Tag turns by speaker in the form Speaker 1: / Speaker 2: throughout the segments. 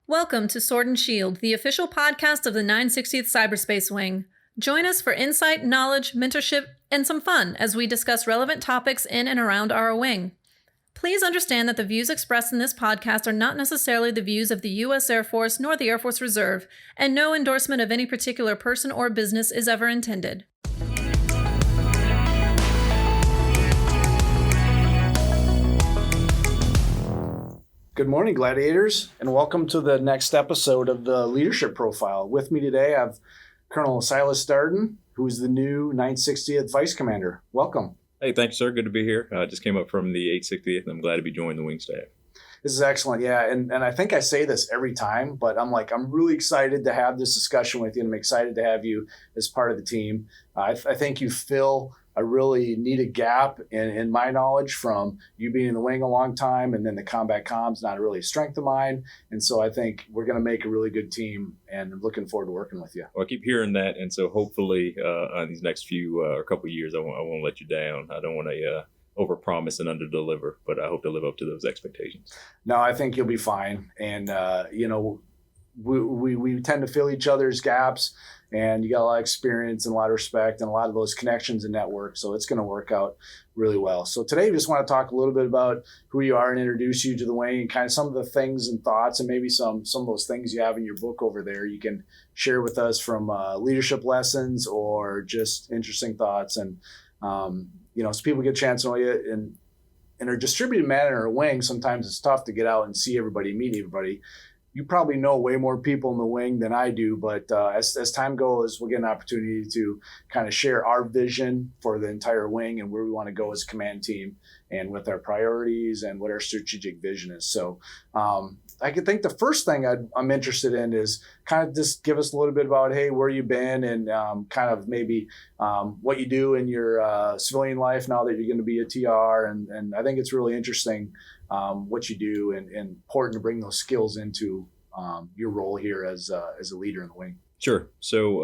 Speaker 1: Welcome to Sword and Shield, the official podcast of the 960th Cyberspace Wing. Join us for insight, knowledge, mentorship, and some fun as we discuss relevant topics in and around our wing. Please understand that the views expressed in this podcast are not necessarily the views of the U.S. Air Force nor the Air Force Reserve, and no endorsement of any particular person or business is ever intended.
Speaker 2: Good morning, gladiators, and welcome to the next episode of the Leadership Profile. With me today, I have Colonel Silas Darden, who is the new 960th Vice Commander. Welcome.
Speaker 3: Hey, thanks, sir. Good to be here. I just came up from the 860th, and I'm glad to be joining the wing staff.
Speaker 2: This is excellent, yeah, and I think I say this every time, but I'm really excited to have this discussion with you, and I'm excited to have you as part of the team. I think you fill a really needed gap in my knowledge from you being in the wing a long time, and then the combat comms not really a strength of mine. And so I think we're going to make a really good team, and I'm looking forward to working with you.
Speaker 3: Well, I keep hearing that, and so hopefully in these next few or couple of years, I won't let you down. I don't want to overpromise and underdeliver, but I hope to live up to those expectations.
Speaker 2: No, I think you'll be fine. And, we tend to fill each other's gaps, and you got a lot of experience and a lot of respect and a lot of those connections and networks. So it's going to work out really well. So today we just want to talk a little bit about who you are and introduce you to the wing and kind of some of the things and thoughts and maybe some of those things you have in your book over there you can share with us from leadership lessons or just interesting thoughts. And, so people get a chance to know you in a distributed manner or a wing. Sometimes it's tough to get out and see everybody, meet everybody. You probably know way more people in the wing than I do, but as time goes, we'll get an opportunity to kind of share our vision for the entire wing and where we want to go as a command team and with our priorities and what our strategic vision is. So I could think the first thing I'm interested in is kind of just give us a little bit about, hey, where you've been and kind of maybe what you do in your civilian life now that you're going to be a TR. And I think it's really interesting what you do and important to bring those skills into your role here as a leader in the wing.
Speaker 3: Sure. So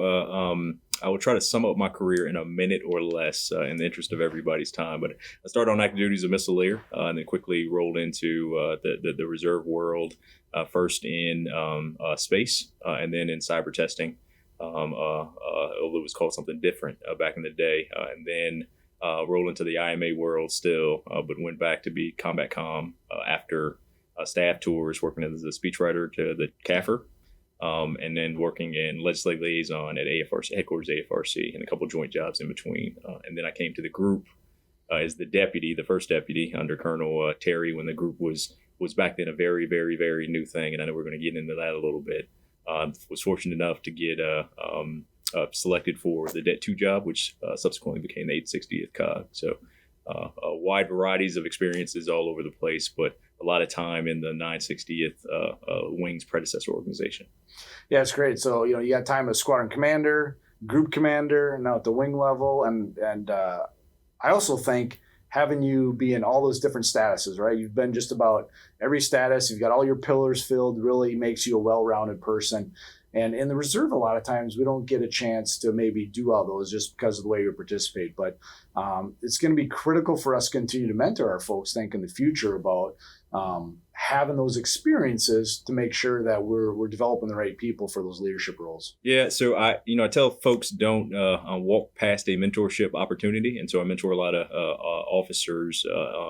Speaker 3: I will try to sum up my career in a minute or less in the interest of everybody's time. But I started on active duty as a missileer and then quickly rolled into the reserve world, first in space and then in cyber testing, although it was called something different back in the day. And then rolled into the IMA world still, but went back to be combat comm after staff tours, working as a speechwriter to the CAFR. And then working in legislative liaison at AFRC, headquarters AFRC, and a couple joint jobs in between. And then I came to the group as the first deputy under Colonel Terry when the group was back then a very, very, very new thing. And I know we're going to get into that a little bit. Was fortunate enough to get selected for the Det 2 job, which subsequently became the 860th COG. So wide varieties of experiences all over the place, but a lot of time in the 960th Wing's predecessor organization.
Speaker 2: Yeah, it's great. So, you got time as squadron commander, group commander, now at the wing level. And I also think having you be in all those different statuses, right? You've been just about every status. You've got all your pillars filled, really makes you a well-rounded person. And in the reserve, a lot of times we don't get a chance to maybe do all those just because of the way we participate. But it's going to be critical for us to continue to mentor our folks, think in the future about having those experiences to make sure that we're developing the right people for those leadership roles.
Speaker 3: Yeah, so I tell folks don't walk past a mentorship opportunity, and so I mentor a lot of officers,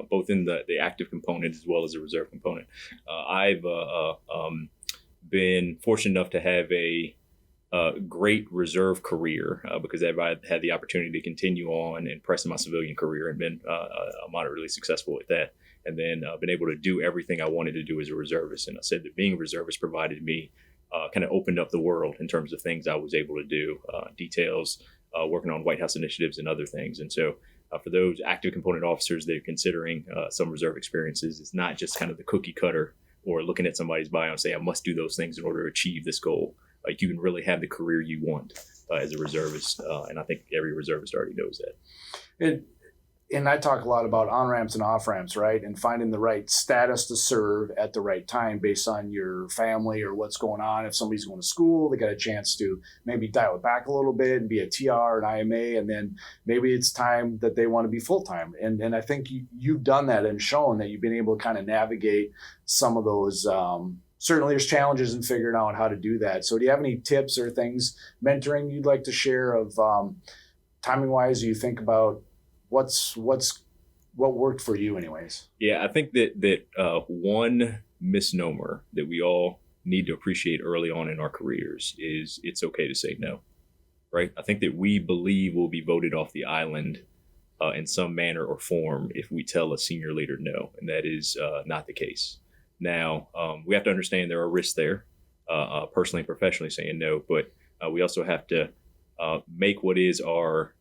Speaker 3: both in the active component as well as the reserve component. I've been fortunate enough to have a great reserve career because I've had the opportunity to continue on and press in my civilian career and been moderately successful at that. And then been able to do everything I wanted to do as a reservist. And I said that being a reservist provided me, kind of opened up the world in terms of things I was able to do, details, working on White House initiatives and other things. And so for those active component officers that are considering some reserve experiences, it's not just kind of the cookie cutter or looking at somebody's bio and say, I must do those things in order to achieve this goal. Like you can really have the career you want as a reservist. And I think every reservist already knows that.
Speaker 2: And I talk a lot about on-ramps and off-ramps, right? And finding the right status to serve at the right time based on your family or what's going on. If somebody's going to school, they got a chance to maybe dial it back a little bit and be a TR, an IMA, and then maybe it's time that they want to be full-time. And I think you've done that and shown that you've been able to kind of navigate some of those certainly there's challenges in figuring out how to do that. So do you have any tips or things, mentoring you'd like to share of timing wise? You think about what worked for you anyways?
Speaker 3: Yeah, I think that one misnomer that we all need to appreciate early on in our careers is it's okay to say no, right? I think that we believe we'll be voted off the island in some manner or form if we tell a senior leader no, and that is not the case. Now, we have to understand there are risks there, personally and professionally saying no, but we also have to make what is our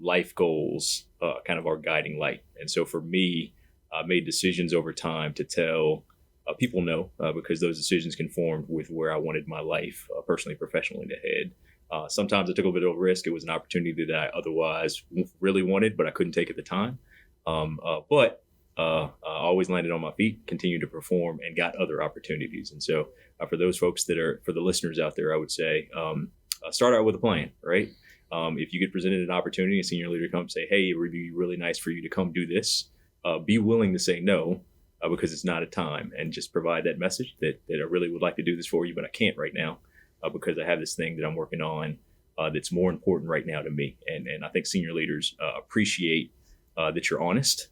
Speaker 3: life goals kind of our guiding light. And so for me, I made decisions over time to tell people no, because those decisions conformed with where I wanted my life, personally and professionally, to head. Sometimes I took a bit of a risk. It was an opportunity that I otherwise really wanted, but I couldn't take at the time. But I always landed on my feet, continued to perform, and got other opportunities. And so for those folks for the listeners out there, I would say start out with a plan, right? If you get presented an opportunity, a senior leader comes say, hey, it would be really nice for you to come do this. Be willing to say no because it's not a time, and just provide that message that I really would like to do this for you, but I can't right now because I have this thing that I'm working on that's more important right now to me. And I think senior leaders appreciate that you're honest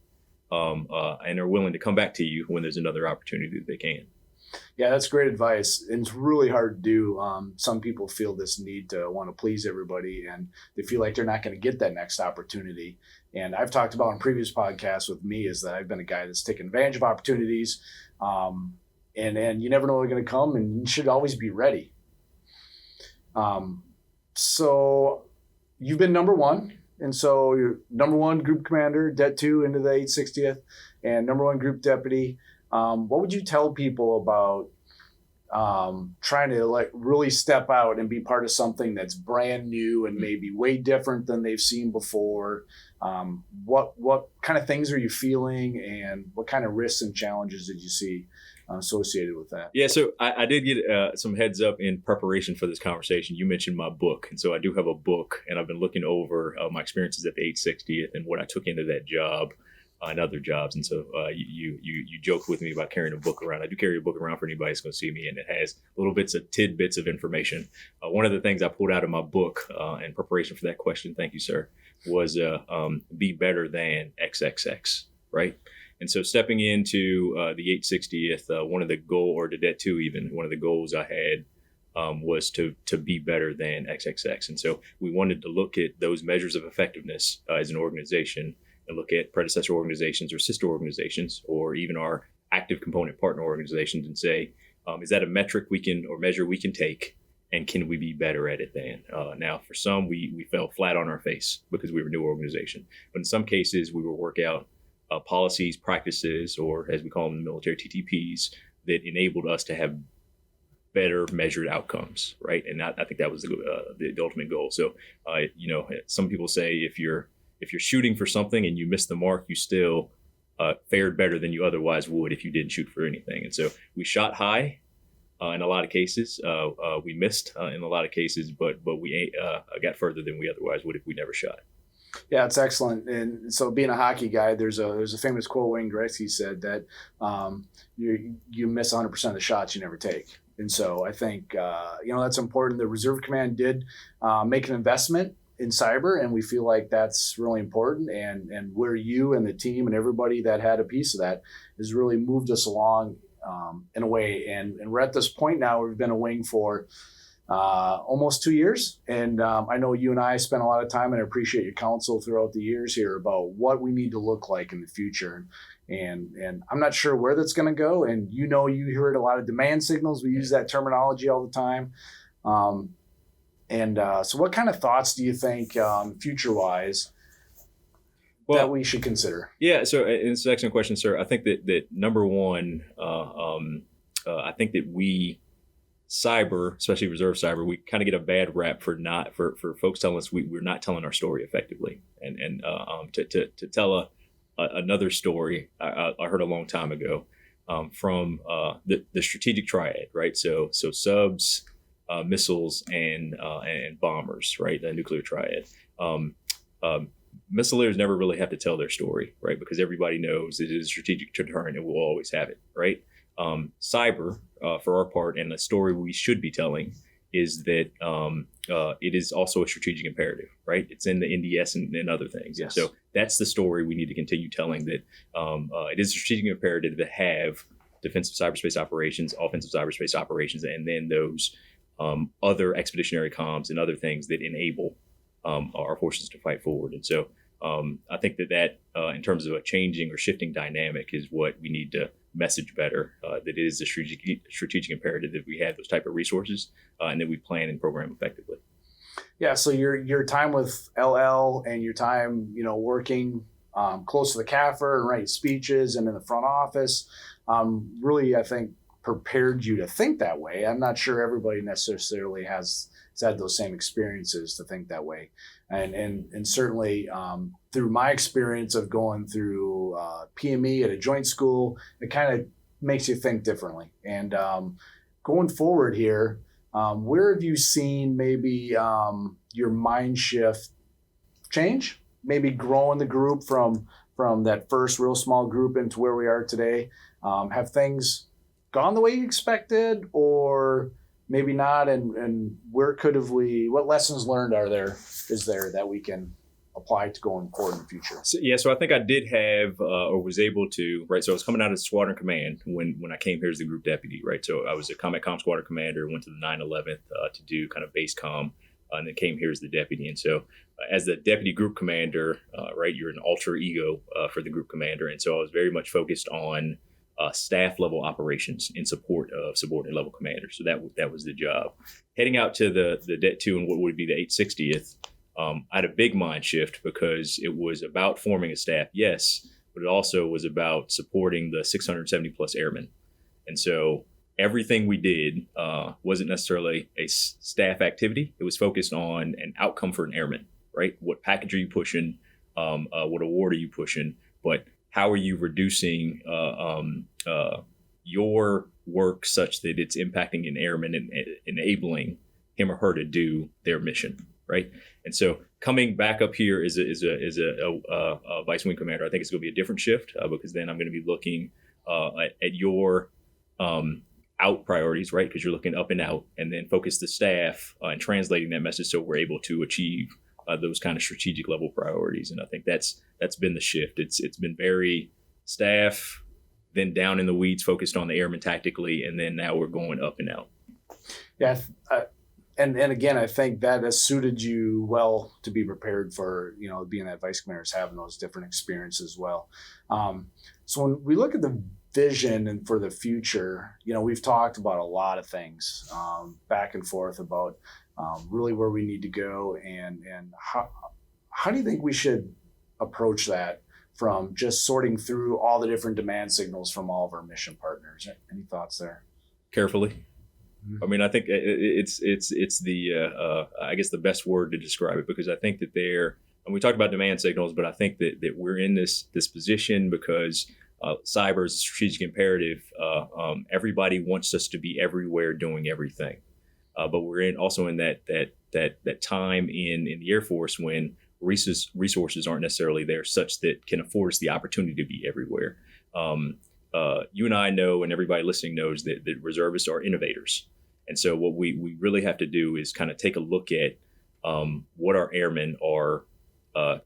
Speaker 3: and are willing to come back to you when there's another opportunity that they can.
Speaker 2: Yeah, that's great advice. And it's really hard to do. Some people feel this need to want to please everybody, and they feel like they're not going to get that next opportunity. And I've talked about in previous podcasts with me is that I've been a guy that's taken advantage of opportunities. And you never know they're going to come, and you should always be ready. So you've been number one. And so you're number one group commander, Det 2 into the 860th, and number one group deputy. What would you tell people about trying to really step out and be part of something that's brand new and maybe way different than they've seen before? What kind of things are you feeling, and what kind of risks and challenges did you see associated with that?
Speaker 3: Yeah, so I did get some heads up in preparation for this conversation. You mentioned my book, and so I do have a book, and I've been looking over my experiences at the 860th and what I took into that job and other jobs. And so you joked with me about carrying a book around. I do carry a book around for anybody who's going to see me, and it has little tidbits of information. One of the things I pulled out of my book in preparation for that question, thank you, sir, was be better than XXX, right? And so stepping into the 860th, one of the or the Det 2 even, one of the goals I had was to be better than XXX. And so we wanted to look at those measures of effectiveness as an organization and look at predecessor organizations or sister organizations, or even our active component partner organizations, and say, is that a metric measure we can take, and can we be better at it than? Now, for some, we fell flat on our face because we were a new organization. But in some cases, we will work out policies, practices, or as we call them in the military, TTPs, that enabled us to have better measured outcomes, right? And I think that was the ultimate goal. So, some people say if you're shooting for something and you miss the mark, you still fared better than you otherwise would if you didn't shoot for anything. And so we shot high in a lot of cases. We missed in a lot of cases, but we got further than we otherwise would if we never shot.
Speaker 2: Yeah, it's excellent. And so being a hockey guy, there's a famous quote Wayne Gretzky said that you miss 100% of the shots you never take. And so I think, that's important. The Reserve Command did make an investment in cyber, and we feel like that's really important. And where you and the team and everybody that had a piece of that has really moved us along in a way. And we're at this point now where we've been a wing for almost 2 years. And I know you and I spent a lot of time, and I appreciate your counsel throughout the years here about what we need to look like in the future. And I'm not sure where that's going to go. And you heard a lot of demand signals. We use that terminology all the time. So what kind of thoughts do you think future-wise that we should consider?
Speaker 3: Yeah, so it's an excellent question, sir. I think that number one, I think that we cyber, especially reserve cyber, we kind of get a bad rap for folks telling us we're not telling our story effectively. And to tell another story, I heard a long time ago from the strategic triad, right? So subs, missiles, and bombers, right? The nuclear triad. Missileers never really have to tell their story, right? Because everybody knows it is a strategic deterrent and we'll always have it, right? Cyber, for our part, and the story we should be telling is that it is also a strategic imperative, right? It's in the NDS and other things.
Speaker 2: Yes.
Speaker 3: So that's the story we need to continue telling, that it is a strategic imperative to have defensive cyberspace operations, offensive cyberspace operations, and then those other expeditionary comms and other things that enable our forces to fight forward. And so I think that in terms of a changing or shifting dynamic is what we need to message better, that it is a strategic imperative that we have those type of resources and that we plan and program effectively.
Speaker 2: Yeah, so your time with LL and your time, working close to the CAFR and writing speeches and in the front office, really, I think, prepared you to think that way. I'm not sure everybody necessarily has had those same experiences to think that way. And certainly through my experience of going through PME at a joint school, it kind of makes you think differently. And going forward here, where have you seen maybe your mind shift change? Maybe growing the group from that first real small group into where we are today. Have things gone the way you expected, or maybe not? And what lessons learned is there that we can apply to going forward in the future?
Speaker 3: So I think I did have or was able to, right? So I was coming out of Squadron Command when I came here as the group deputy, right? So I was a Combat Comm Squadron Commander, went to the 911th to do kind of base comm, and then came here as the deputy. And so as the deputy group commander, right, you're an alter ego for the group commander. And so I was very much focused on staff level operations in support of subordinate level commanders. So that was the job. Heading out to the Det 2 and what would be the 860th, I had a big mind shift because it was about forming a staff, yes, but it also was about supporting the 670 plus airmen. And so everything we did wasn't necessarily a staff activity. It was focused on an outcome for an airman, right? What package are you pushing? What award are you pushing? But how are you reducing your work such that it's impacting an airman and enabling him or her to do their mission, right? And so coming back up here as a vice wing commander, I think it's going to be a different shift because then I'm going to be looking at your out priorities, right? Because you're looking up and out, and then focus the staff and translating that message so we're able to achieve those kind of strategic level priorities. And I think that's been the shift. It's been very staff, then down in the weeds, focused on the airmen tactically, and then now we're going up and out.
Speaker 2: Yeah, and again, I think that has suited you well to be prepared for being that vice commander, having those different experiences as well. So when we look at the vision and for the future, we've talked about a lot of things back and forth about really where we need to go, and how do you think we should approach that from just sorting through all the different demand signals from all of our mission partners? Any thoughts there?
Speaker 3: Carefully. I mean, I think it's the I guess the best word to describe it, because I think that and we talked about demand signals, but I think that we're in this position because cyber is a strategic imperative. Everybody wants us to be everywhere doing everything. But we're also in that time in the Air Force when resources aren't necessarily there such that can afford us the opportunity to be everywhere. You and I know, and everybody listening knows, that reservists are innovators. And so what we really have to do is kind of take a look at what our airmen are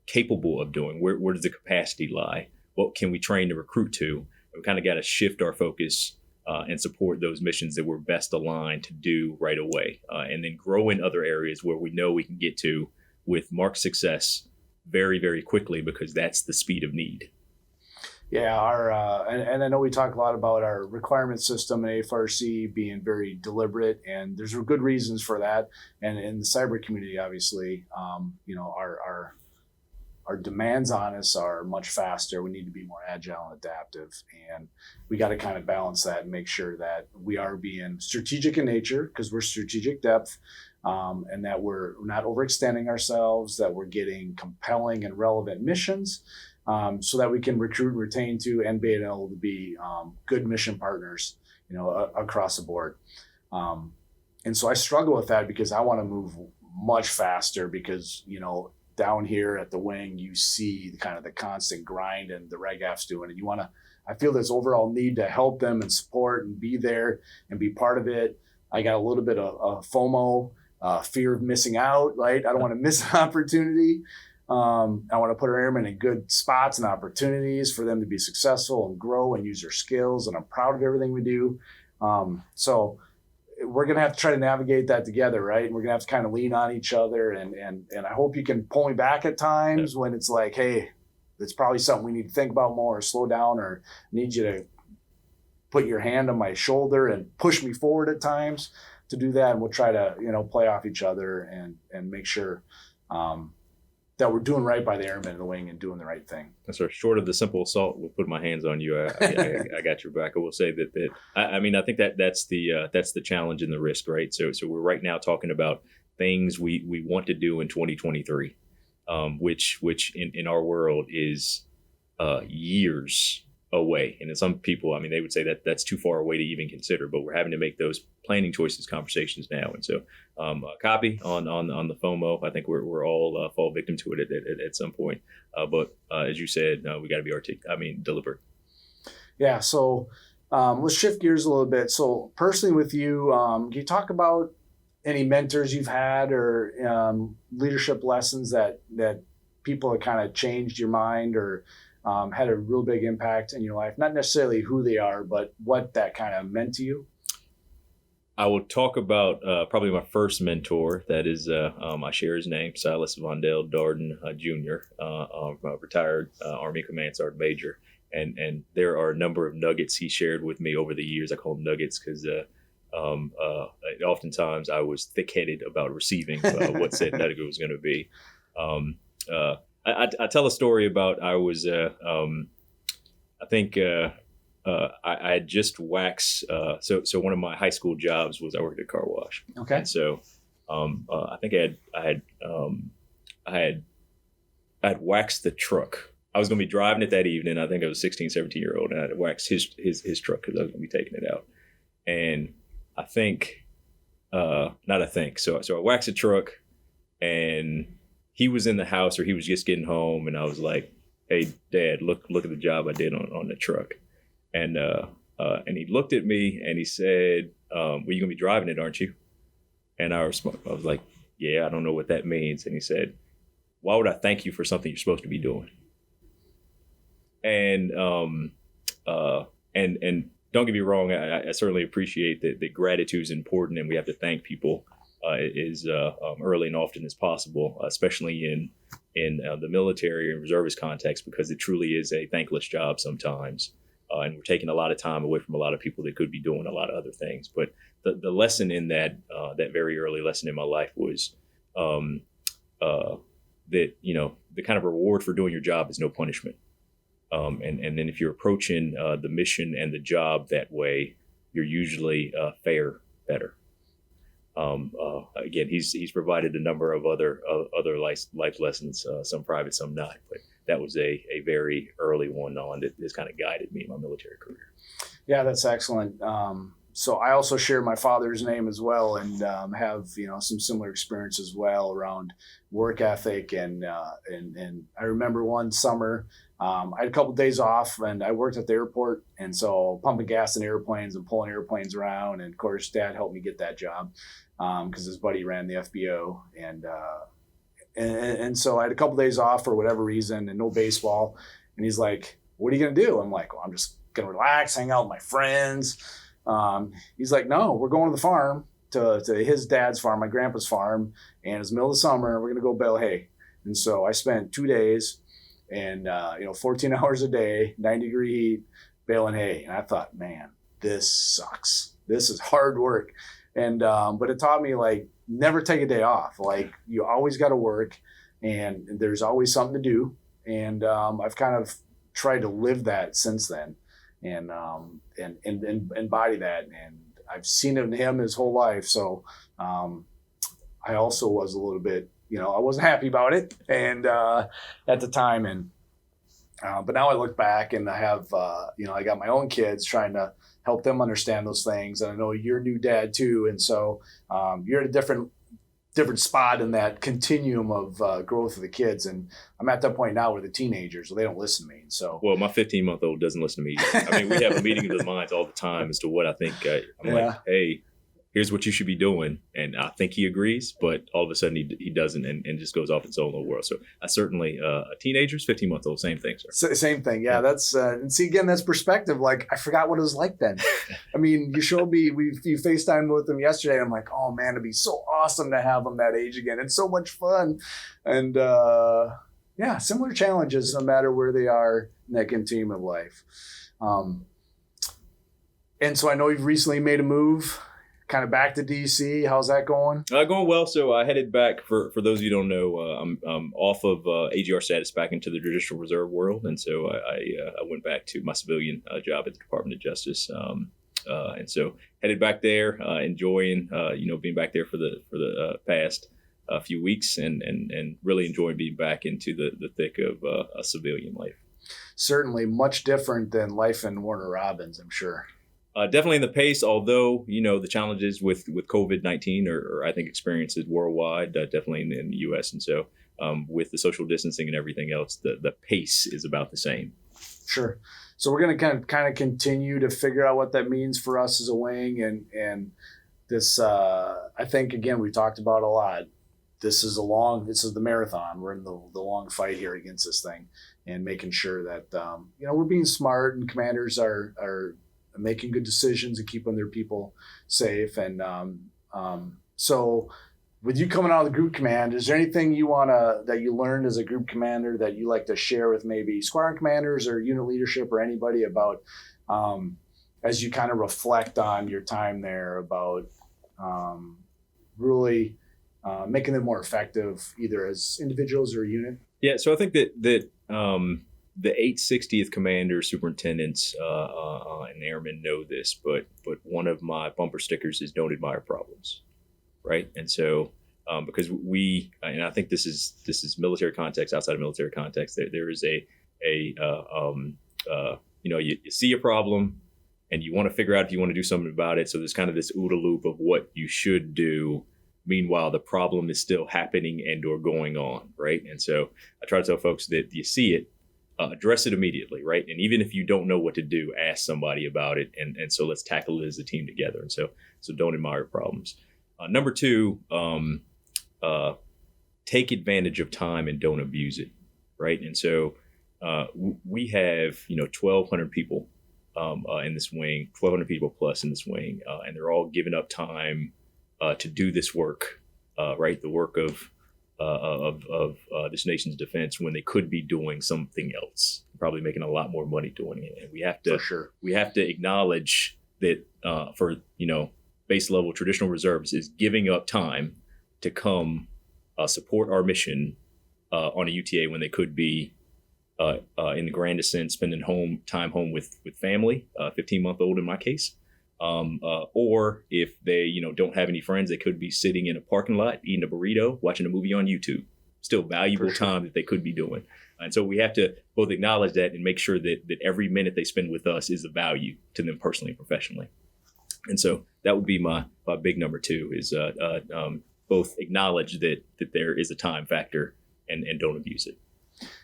Speaker 3: capable of doing. Where does the capacity lie? What can we train to recruit to? We kind of got to shift our focus and support those missions that we're best aligned to do right away, and then grow in other areas where we know we can get to with marked success very, very quickly, because that's the speed of need.
Speaker 2: Yeah, and I know we talk a lot about our requirement system and AFRC being very deliberate, and there's good reasons for that. And in the cyber community, obviously, our demands on us are much faster. We need to be more agile and adaptive, and we got to kind of balance that and make sure that we are being strategic in nature, because we're strategic depth, and that we're not overextending ourselves, that we're getting compelling and relevant missions, so that we can recruit and retain to and be able to be good mission partners, across the board. And so I struggle with that because I want to move much faster, because, down here at the wing, you see the kind of the constant grind and the reg F's doing, and I feel this overall need to help them and support and be there and be part of it. I got a little bit of FOMO, fear of missing out, right? I don't want to miss an opportunity. I want to put our airmen in good spots and opportunities for them to be successful and grow and use their skills. And I'm proud of everything we do. So we're going to have to try to navigate that together, right? And we're going to have to kind of lean on each other. And I hope you can pull me back at times when it's like, hey, it's probably something we need to think about more, or slow down, or need you to put your hand on my shoulder and push me forward at times to do that. And we'll try to, play off each other and make sure that we're doing right by the airmen in the wing and doing the right thing.
Speaker 3: That's right. Short of the simple assault, we'll put my hands on you. I got your back. I will say that I think that's the challenge and the risk, right? So we're right now talking about things we want to do in 2023, which in our world is years away. And in some people, they would say that that's too far away to even consider, but we're having to make those planning choices, conversations now. And so copy on the FOMO. I think we're all fall victim to it at some point. But as you said, we got to be deliberate.
Speaker 2: Yeah. So let's shift gears a little bit. So personally with you, can you talk about any mentors you've had or leadership lessons that people have kind of changed your mind or had a real big impact in your life? Not necessarily who they are, but what that kind of meant to you.
Speaker 3: I will talk about probably my first mentor. That is, I share his name, Silas Darden Jr., retired Army Command Sergeant Major. And there are a number of nuggets he shared with me over the years. I call them nuggets because oftentimes I was thick-headed about receiving what said nugget was going to be. I tell a story about I was, I had just waxed. So one of my high school jobs was I worked at a car wash.
Speaker 2: Okay.
Speaker 3: And so I think I had waxed the truck. I was going to be driving it that evening. I think I was 16, 17-year-old, and I had waxed his truck because I was going to be taking it out. And so I waxed the truck, and he was in the house, or he was just getting home, and I was like, "Hey, Dad, look at the job I did on the truck." And he looked at me and he said, "Well, you're gonna be driving it, aren't you?" And I was like, "Yeah, I don't know what that means." And he said, "Why would I thank you for something you're supposed to be doing?" And don't get me wrong, I certainly appreciate that gratitude is important, and we have to thank people as early and often as possible, especially in the military and reservist context, because it truly is a thankless job sometimes. And we're taking a lot of time away from a lot of people that could be doing a lot of other things. But the lesson in that very early lesson in my life was that, the kind of reward for doing your job is no punishment. And then if you're approaching the mission and the job that way, you're usually better. Again, he's provided a number of other life lessons, some private, some not, but that was a very early one that has kind of guided me in my military career.
Speaker 2: Yeah, that's excellent. So I also share my father's name as well, and have some similar experience as well around work ethic. And I remember one summer, I had a couple of days off, and I worked at the airport, and so pumping gas in airplanes and pulling airplanes around. And of course, Dad helped me get that job because his buddy ran the FBO, and so I had a couple of days off for whatever reason, and no baseball. And he's like, "What are you gonna do?" I'm like, "Well, I'm just gonna relax, hang out with my friends." He's like, "No, we're going to the farm, to his dad's farm, my grandpa's farm, and it's the middle of the summer. We're gonna go bale hay." And so I spent 2 days and 14 hours a day, 90-degree heat, baling hay. And I thought, man, this sucks. This is hard work. And but it taught me, like, never take a day off. Like, you always got to work, and there's always something to do. And I've kind of tried to live that since then, and embody that. And I've seen it in him his whole life. So I also was a little bit, I wasn't happy about it, and at the time. And but now I look back, and I have, I got my own kids, trying to help them understand those things. And I know you're a new dad too, and so you're at a different different spot in that continuum of growth of the kids. And I'm at that point now where the teenagers, they don't listen to me. So,
Speaker 3: well, my 15-month-old doesn't listen to me either. I mean, we have a meeting of the minds all the time as to what I think. I'm like, hey, here's what you should be doing. And I think he agrees, but all of a sudden he doesn't and just goes off in his own little world. So I certainly, teenagers, 15-month-old, same thing, sir.
Speaker 2: Same thing. Yeah. That's, and see, again, that's perspective. Like, I forgot what it was like then. I mean, you showed me, you FaceTimed with them yesterday. And I'm like, oh man, it'd be so awesome to have them that age again. It's so much fun. And, yeah, similar challenges no matter where they are in that continuum of life. And so I know you've recently made a move kind of back to DC. How's that going?
Speaker 3: Going well. So I headed back, for those of you who don't know, I'm off of AGR status back into the Judicial Reserve world. And so I went back to my civilian job at the Department of Justice. And so headed back there, enjoying, being back there for the past few weeks and really enjoying being back into the thick of a civilian life.
Speaker 2: Certainly much different than life in Warner Robins, I'm sure.
Speaker 3: Definitely in the pace, although, the challenges with COVID-19 are I think, experiences worldwide, definitely in the U.S. And so with the social distancing and everything else, the pace is about the same.
Speaker 2: Sure. So we're going to kind of continue to figure out what that means for us as a wing. And this, I think, again, we talked about a lot. This is the marathon. We're in the long fight here against this thing and making sure that, we're being smart and commanders are making good decisions and keeping their people safe. And so with you coming out of the group command, is there anything that you learned as a group commander that you like to share with maybe squadron commanders or unit leadership or anybody about as you kind of reflect on your time there about really making them more effective either as individuals or a unit? Yeah,
Speaker 3: so I think that the 860th Commander Superintendents and Airmen know this, but one of my bumper stickers is "Don't admire problems," right? And so because and I think this is military context, outside of military context, there is you see a problem and you want to figure out if you want to do something about it. So there's kind of this OODA loop of what you should do. Meanwhile, the problem is still happening and or going on, right? And so I try to tell folks that you see it, address it immediately, right? And even if you don't know what to do, ask somebody about it. And so let's tackle it as a team together. And so don't admire problems. Number two, take advantage of time and don't abuse it, right? And so we have 1,200 people in this wing, 1,200 people plus in this wing, and they're all giving up time to do this work, right? The work of this nation's defense when they could be doing something else, probably making a lot more money doing it. And we have to acknowledge that for base level traditional reserves is giving up time to come support our mission on a UTA when they could be in the grandest sense spending time home with family, 15-month-old in my case. Or if they, don't have any friends, they could be sitting in a parking lot, eating a burrito, watching a movie on YouTube. Still valuable time that they could be doing. And so we have to both acknowledge that and make sure that every minute they spend with us is of value to them personally and professionally. And so that would be my big number two is both acknowledge that there is a time factor and don't abuse it.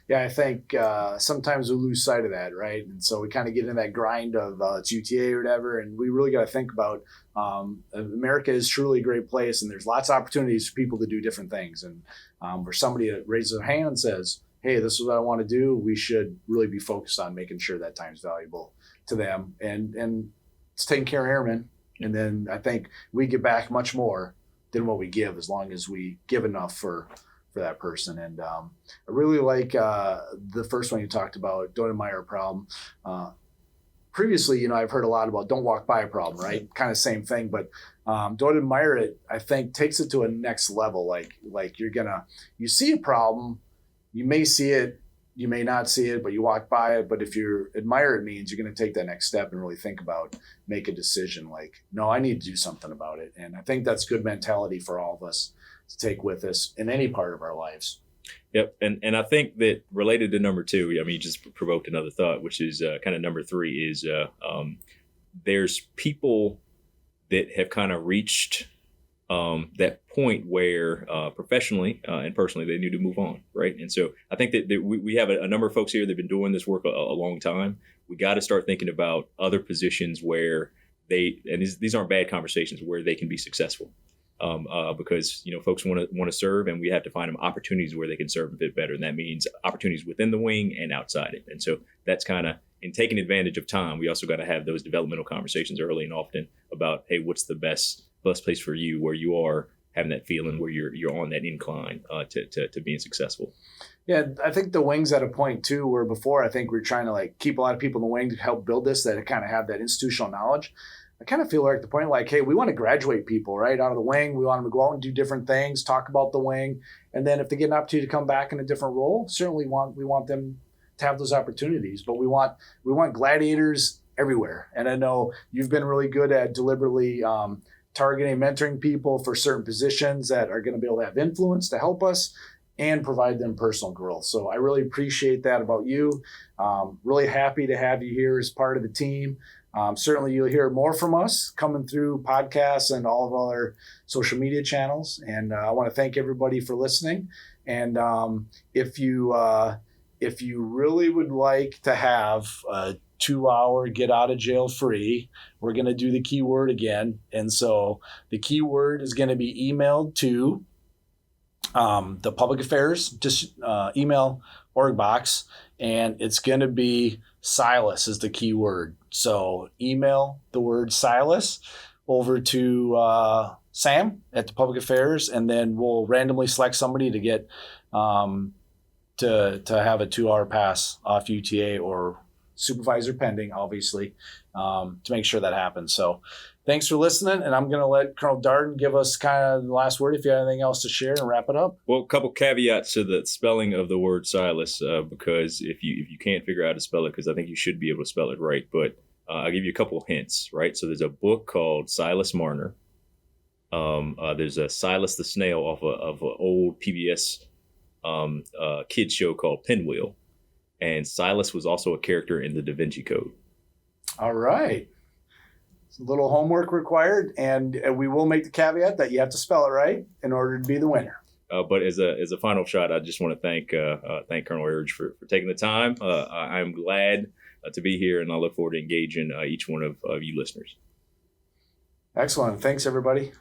Speaker 2: Yeah, I think sometimes we lose sight of that, right? And so we kind of get in that grind of it's UTA or whatever, and we really got to think about America is truly a great place, and there's lots of opportunities for people to do different things. And for somebody that raises their hand and says, hey, this is what I want to do, we should really be focused on making sure that time's valuable to them. And it's taking care of airmen. And then I think we get back much more than what we give as long as we give enough for that person. And I really like the first one you talked about, don't admire a problem. Previously, I've heard a lot about don't walk by a problem, right? Kind of same thing, but don't admire it, I think takes it to a next level. Like you see a problem, you may see it, you may not see it, but you walk by it. But if you admire it means you're going to take that next step and really think about, make a decision like, no, I need to do something about it. And I think that's good mentality for all of us to take with us in any part of our lives.
Speaker 3: Yep. And I think that related to number two, you just provoked another thought, which is kind of number three is there's people that have kind of reached that point where professionally and personally they need to move on, right? And so I think that we have a number of folks here that have been doing this work a long time. We got to start thinking about other positions where these aren't bad conversations, where they can be successful. Because folks want to serve, and we have to find them opportunities where they can serve a bit better, and that means opportunities within the wing and outside it. And so that's kind of in taking advantage of time. We also got to have those developmental conversations early and often about, hey, what's the best place for you, where you are having that feeling where you're on that incline to being successful.
Speaker 2: Yeah, I think the wing's at a point too where before I think we're trying to keep a lot of people in the wing to help build this, that kind of have that institutional knowledge. I kind of feel like the point hey, we want to graduate people right out of the wing. We want them to go out and do different things, talk about the wing. And then if they get an opportunity to come back in a different role, certainly we want them to have those opportunities. But we want gladiators everywhere. And I know you've been really good at deliberately targeting, mentoring people for certain positions that are going to be able to have influence to help us and provide them personal growth. So I really appreciate that about you. Really happy to have you here as part of the team. Certainly you'll hear more from us coming through podcasts and all of our social media channels. And I want to thank everybody for listening. And if you really would like to have a 2-hour get out of jail free, we're going to do the keyword again. And so the keyword is going to be emailed to the public affairs email org box, and it's going to be Silas is the keyword. So email the word Silas over to Sam at the public affairs, and then we'll randomly select somebody to get to have a 2-hour pass off UTA or supervisor pending, obviously, to make sure that happens. So thanks for listening, and I'm going to let Colonel Darden give us kind of the last word if you have anything else to share and wrap it up.
Speaker 3: Well, a couple caveats to the spelling of the word Silas, because if you can't figure out how to spell it, because I think you should be able to spell it right, but I'll give you a couple hints, right? So there's a book called Silas Marner. There's a Silas the Snail off of an old PBS kids show called Pinwheel. And Silas was also a character in the Da Vinci Code. All
Speaker 2: right. It's a little homework required, and we will make the caveat that you have to spell it right in order to be the winner.
Speaker 3: But as a final shot, I just want to thank Colonel Erredge for taking the time. I'm glad to be here, and I look forward to engaging each one of you listeners.
Speaker 2: Excellent. Thanks, everybody.